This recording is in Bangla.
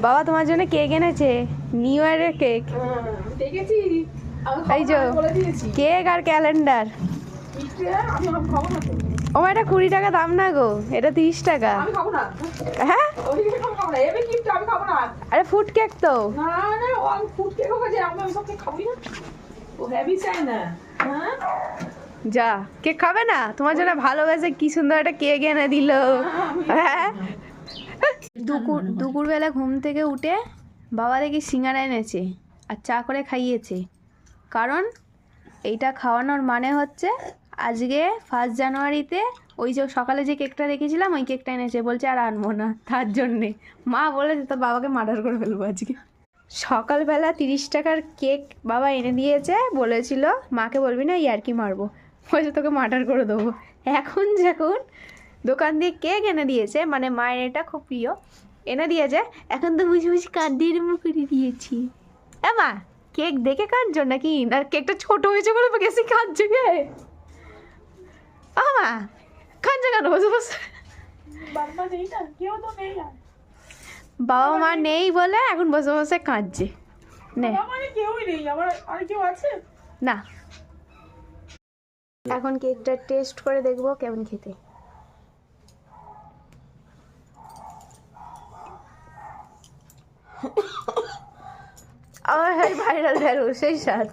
বাবা তোমার জন্য কেক এনেছে, নিউ ইয়ারের কেক। দেখেছি এই যে কেক আর ক্যালেন্ডার। ও এটা 20 টাকা দাম না গো, এটা 30 টাকা। হ্যাঁ আরে ফুড কেক তো। যা কেক খাবে না, তোমার জন্য ভালোবেসে কি সুন্দর একটা কেক এনে দিল। হ্যাঁ দুপুরবেলা ঘুম থেকে উঠে বাবা দেখি সিঙ্গারা এনেছে আর চা করে খাইয়েছে। কারণ এইটা খাওয়ানোর মানে হচ্ছে আজকে 1 জানুয়ারিতে ওই যে সকালে যে কেকটা রেখেছিলাম ওই কেকটা এনেছে, বলছে আর আনবো না। তার জন্যে মা বলেছে তো বাবাকে মার্ডার করে ফেলবো আজকে। সকালবেলা 30 টাকার কেক বাবা এনে দিয়েছে, বলেছিল মাকে বলবি না ইয়ার্কি মারবো, বলছে তোকে মার্ডার করে দেবো। এখন যখন দোকান দিয়ে কেক এনে দিয়েছে, মানে মায়ের এটা খুব প্রিয়, এনে দিয়েছে, এখন তো বুঝি বুঝি কাঁদিয়ে এরম করে দিয়েছি। মা কেক দেখে কাঁদছো নাকি, আর কেকটা ছোট হয়েছে বলে গেছি কাঁদছে গে? মা কাঁদছে কেন বসে বসে? বাবা মা নেই বলে এখন বসে বসে কাঁদছে। না এখন কেকটা টেস্ট করে দেখবো কেমন খেতে। আমার ভাইরাল ভ্যালু সেই স্বাদ।